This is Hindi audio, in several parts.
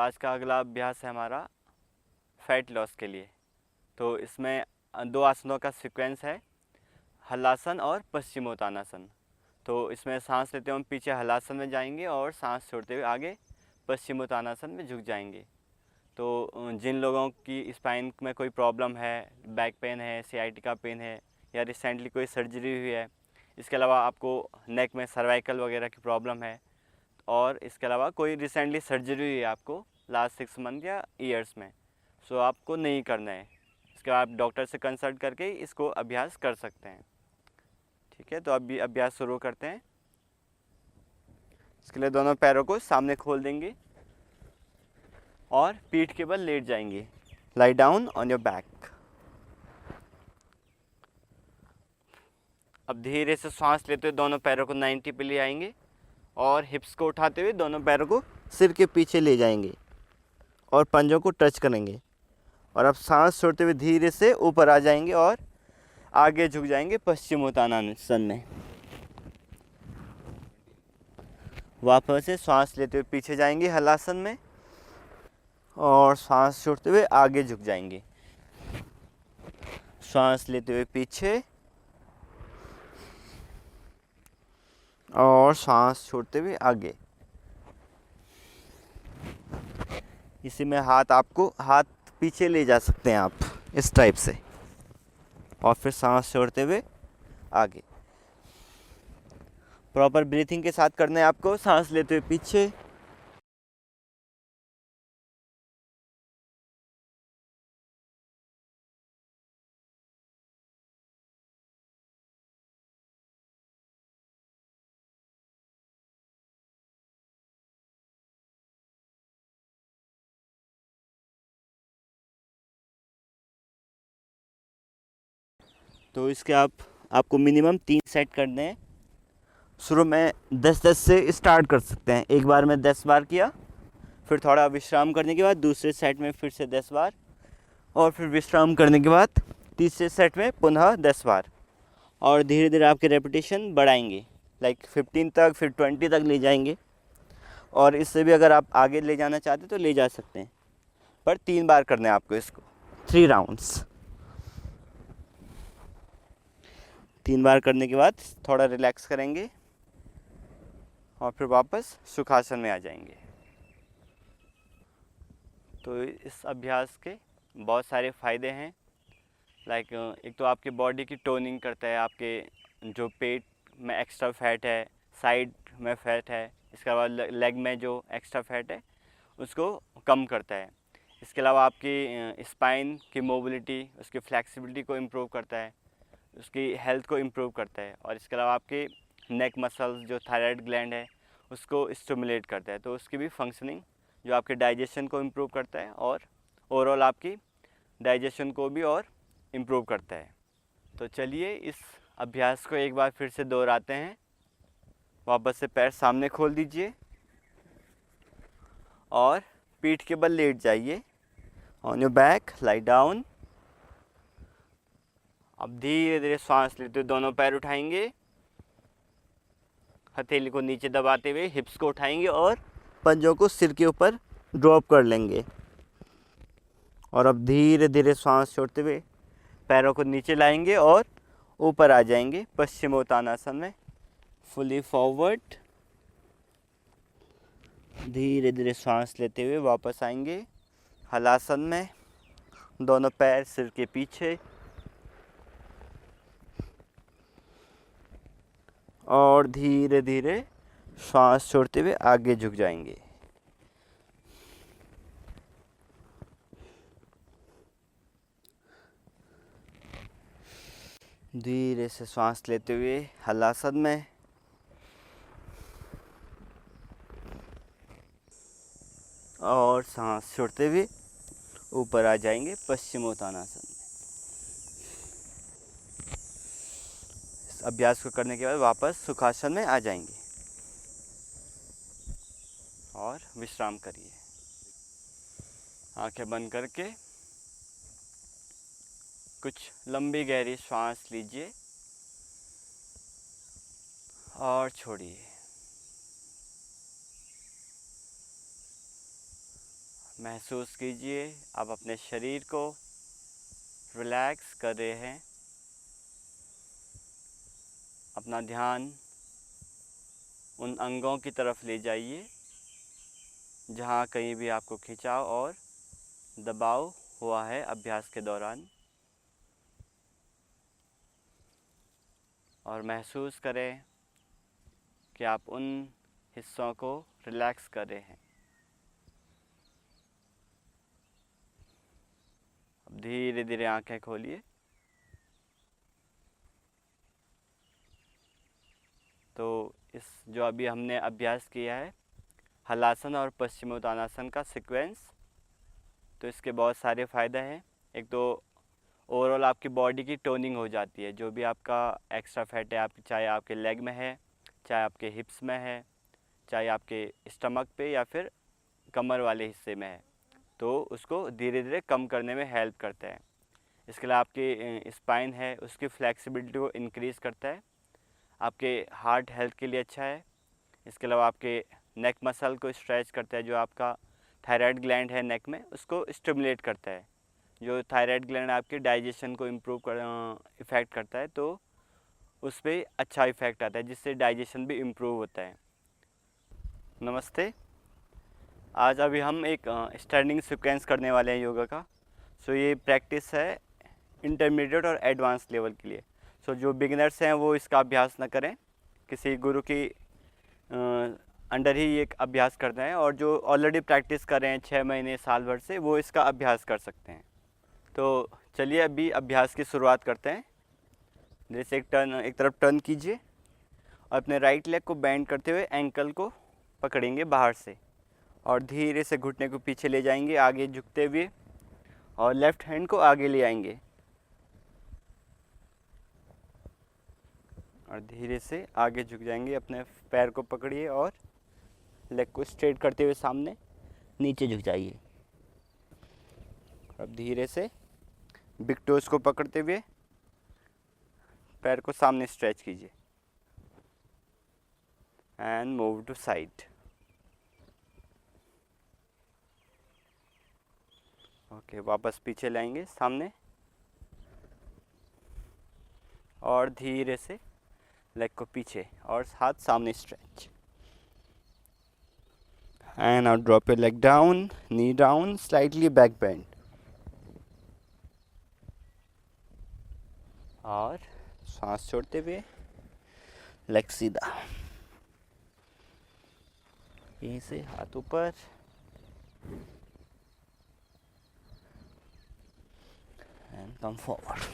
आज का अगला अभ्यास है हमारा फैट लॉस के लिए। तो इसमें दो आसनों का सीक्वेंस है, हलासन और पश्चिमोत्तानासन। तो इसमें सांस लेते हुए हम पीछे हलासन में जाएंगे और सांस छोड़ते हुए आगे पश्चिमोत्तानासन में झुक जाएंगे। तो जिन लोगों की स्पाइन में कोई प्रॉब्लम है, बैक पेन है, सियाटिका पेन है या रिसेंटली कोई सर्जरी हुई है, इसके अलावा आपको नेक में सर्वाइकल वगैरह की प्रॉब्लम है, और इसके अलावा कोई रिसेंटली सर्जरी हुई है आपको लास्ट 6 मंथ या ईयर्स में, सो आपको नहीं करना है। इसके बाद आप डॉक्टर से कंसल्ट करके इसको अभ्यास कर सकते हैं। ठीक है, तो अभी अभ्यास शुरू करते हैं। इसके लिए दोनों पैरों को सामने खोल देंगे और पीठ के बल लेट जाएंगे। Lie down on your back. अब धीरे से सांस लेते हुए दोनों पैरों को 90 पे ले आएंगे और हिप्स को उठाते हुए दोनों पैरों को सिर के पीछे ले जाएंगे और पंजों को टच करेंगे। और अब सांस छोड़ते हुए धीरे से ऊपर आ जाएंगे और आगे झुक जाएंगे पश्चिमोत्तानासन में। वापस से सांस लेते हुए पीछे जाएंगे हलासन में और सांस छोड़ते हुए आगे झुक जाएंगे। सांस लेते हुए पीछे और सांस छोड़ते हुए आगे। इसी में हाथ पीछे ले जा सकते हैं आप इस टाइप से, और फिर सांस छोड़ते हुए आगे। प्रॉपर ब्रीथिंग के साथ करना है आपको। सांस लेते हुए पीछे तो इसके आपको मिनिमम 3 सेट करने हैं। शुरू में 10-10 से स्टार्ट कर सकते हैं। एक बार में 10 बार किया, फिर थोड़ा विश्राम करने के बाद दूसरे सेट में फिर से 10 बार, और फिर विश्राम करने के बाद तीसरे सेट में पुनः 10 बार। और धीरे धीरे आपके रेपिटेशन बढ़ाएंगे, लाइक 15 तक, फिर 20 तक ले जाएंगे। और इससे भी अगर आप आगे ले जाना चाहते तो ले जा सकते हैं, पर 3 बार करना है आपको इसको, 3 राउंड्स। 3 बार करने के बाद थोड़ा रिलैक्स करेंगे और फिर वापस सुखासन में आ जाएंगे। तो इस अभ्यास के बहुत सारे फ़ायदे हैं। लाइक एक तो आपकी बॉडी की टोनिंग करता है, आपके जो पेट में एक्स्ट्रा फैट है, साइड में फैट है, इसके अलावा लेग में जो एक्स्ट्रा फैट है उसको कम करता है। इसके अलावा आपकी स्पाइन की मोबिलिटी, उसकी फ्लेक्सिबिलिटी को इम्प्रूव करता है, उसकी हेल्थ को इम्प्रूव करता है। और इसके अलावा आपके नेक मसल्स, जो थायराइड ग्लैंड है, उसको स्टिमुलेट करता है, तो उसकी भी फंक्शनिंग, जो आपके डाइजेशन को इम्प्रूव करता है और ओवरऑल आपकी डाइजेशन को भी और इम्प्रूव करता है। तो चलिए इस अभ्यास को एक बार फिर से दोहराते हैं। वापस से पैर सामने खोल दीजिए और पीठ के बल लेट जाइए। On your back, lie down. अब धीरे धीरे सांस लेते हुए दोनों पैर उठाएंगे, हथेली को नीचे दबाते हुए हिप्स को उठाएंगे और पंजों को सिर के ऊपर ड्रॉप कर लेंगे। और अब धीरे धीरे सांस छोड़ते हुए पैरों को नीचे लाएंगे और ऊपर आ जाएंगे पश्चिमोत्तानासन में, फुली फॉरवर्ड। धीरे धीरे सांस लेते हुए वापस आएंगे हलासन में, दोनों पैर सिर के पीछे, और धीरे धीरे सांस छोड़ते हुए आगे झुक जाएंगे। धीरे से सांस लेते हुए हलासन में, और सांस छोड़ते हुए ऊपर आ जाएंगे पश्चिमोत्तानासन में। इस अभ्यास को करने के बाद वापस सुखासन में आ जाएंगे और विश्राम करिए। आंखें बंद करके कुछ लंबी गहरी सांस लीजिए और छोड़िए। महसूस कीजिए आप अपने शरीर को रिलैक्स कर रहे हैं। अपना ध्यान उन अंगों की तरफ ले जाइए जहाँ कहीं भी आपको खिंचाव और दबाव हुआ है अभ्यास के दौरान, और महसूस करें कि आप उन हिस्सों को रिलैक्स कर रहे हैं। अब धीरे धीरे आंखें खोलिए। तो इस जो अभी हमने अभ्यास किया है हलासन और पश्चिमोत्तानासन का सीक्वेंस, तो इसके बहुत सारे फ़ायदे हैं। एक तो ओवरऑल आपकी बॉडी की टोनिंग हो जाती है। जो भी आपका एक्स्ट्रा फैट है, आपकी चाहे आपके लेग में है, चाहे आपके हिप्स में है, चाहे आपके स्टमक पे या फिर कमर वाले हिस्से में है, तो उसको धीरे धीरे कम करने में हेल्प करता है। इसके अलावा आपकी स्पाइन है उसकी फ्लेक्सिबिलिटी को इंक्रीज़ करता है, आपके हार्ट हेल्थ के लिए अच्छा है। इसके अलावा आपके नेक मसल को स्ट्रेच करता है। जो आपका थायराइड ग्लैंड है नेक में, उसको स्टिमुलेट करता है। जो थायराइड ग्लैंड आपके डाइजेशन को इम्प्रूव कर इफ़ेक्ट करता है, तो उस पर अच्छा इफ़ेक्ट आता है, जिससे डाइजेशन भी इम्प्रूव होता है। नमस्ते। आज अभी हम एक स्टैंडिंग सीक्वेंस करने वाले हैं योगा का। सो ये प्रैक्टिस है इंटरमीडिएट और एडवांस लेवल के लिए। सो जो बिगिनर्स हैं वो इसका अभ्यास न करें, किसी गुरु की अंडर ही ये अभ्यास करते हैं, और जो ऑलरेडी प्रैक्टिस कर रहे हैं 6 महीने साल भर से, वो इसका अभ्यास कर सकते हैं। तो चलिए अभी अभ्यास की शुरुआत करते हैं। जैसे एक तरफ टर्न कीजिए और अपने राइट लेग को बेंड करते हुए एंकल को पकड़ेंगे बाहर से, और धीरे से घुटने को पीछे ले जाएंगे आगे झुकते हुए, और लेफ़्ट हैंड को आगे ले आएंगे और धीरे से आगे झुक जाएंगे। अपने पैर को पकड़िए और लेग को स्ट्रेट करते हुए सामने नीचे झुक जाइए। अब धीरे से बिग टोज को पकड़ते हुए पैर को सामने स्ट्रेच कीजिए and move to side. Okay, वापस पीछे लाएंगे सामने, और धीरे से लेग को पीछे और हाथ सामने stretch. And now drop your leg down, knee down, slightly back bend. और सांस छोड़ते हुए लेग सीधा, यहीं से हाथ ऊपर, and come forward.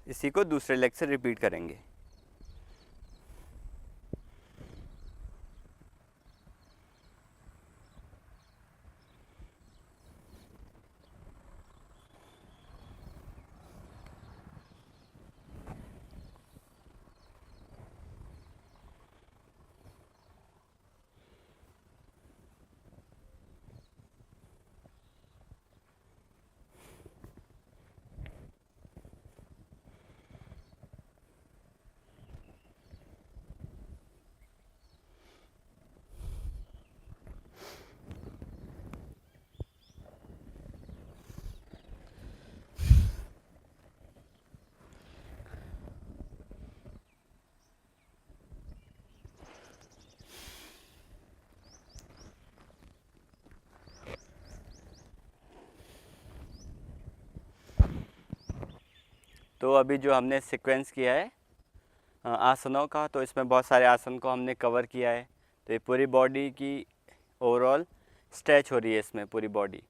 इसी को दूसरे लेग से रिपीट करेंगे। तो अभी जो हमने सीक्वेंस किया है आसनों का, तो इसमें बहुत सारे आसन को हमने कवर किया है। तो ये पूरी बॉडी की ओवरऑल स्ट्रेच हो रही है इसमें पूरी बॉडी।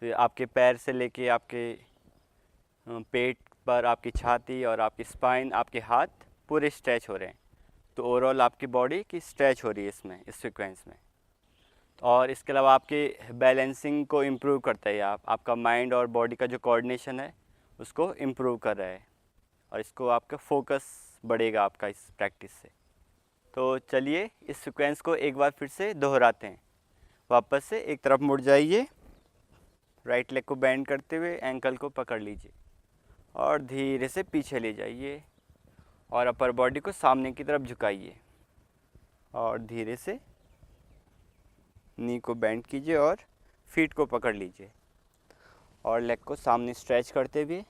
तो ये आपके पैर से लेके आपके पेट पर, आपकी छाती और आपकी स्पाइन, आपके हाथ पूरे स्ट्रेच हो रहे हैं। तो ओवरऑल आपकी बॉडी की स्ट्रेच हो रही है इसमें, इस सीक्वेंस में। और इसके अलावा आपके बैलेंसिंग को इम्प्रूव करता है। आपका माइंड और बॉडी का जो कोऑर्डिनेशन है उसको इम्प्रूव कर रहा है, और इसको आपका फोकस बढ़ेगा आपका इस प्रैक्टिस से। तो चलिए इस सीक्वेंस को एक बार फिर से दोहराते हैं। वापस से एक तरफ मुड़ जाइए, राइट लेग को बेंड करते हुए एंकल को पकड़ लीजिए और धीरे से पीछे ले जाइए, और अपर बॉडी को सामने की तरफ झुकाइए और धीरे से नी को बेंड कीजिए और फीट को पकड़ लीजिए और लेग को सामने स्ट्रेच करते हुए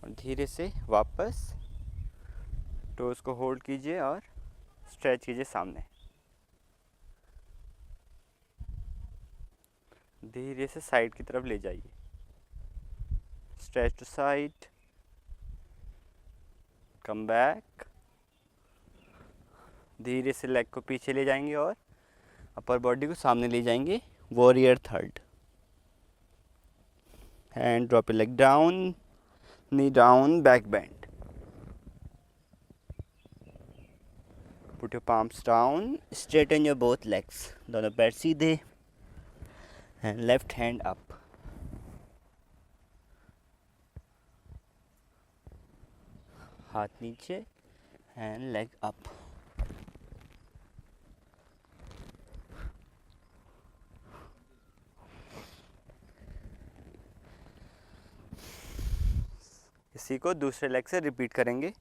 और धीरे से वापस टोज को होल्ड कीजिए और स्ट्रेच कीजिए सामने। धीरे से साइड की तरफ ले जाइए, stretch to side, come back. धीरे से लेग को पीछे ले जाएंगे और अपर बॉडी को सामने ले जाएंगे, warrior third. Hand drop your leg down, knee down, back bend. Put your palms down, straighten your both legs, दोनों पैर सीधे एंड लेफ्ट हैंड अप। हाथ नीचे एंड लेग अप। इसी को दूसरे लेग से रिपीट करेंगे।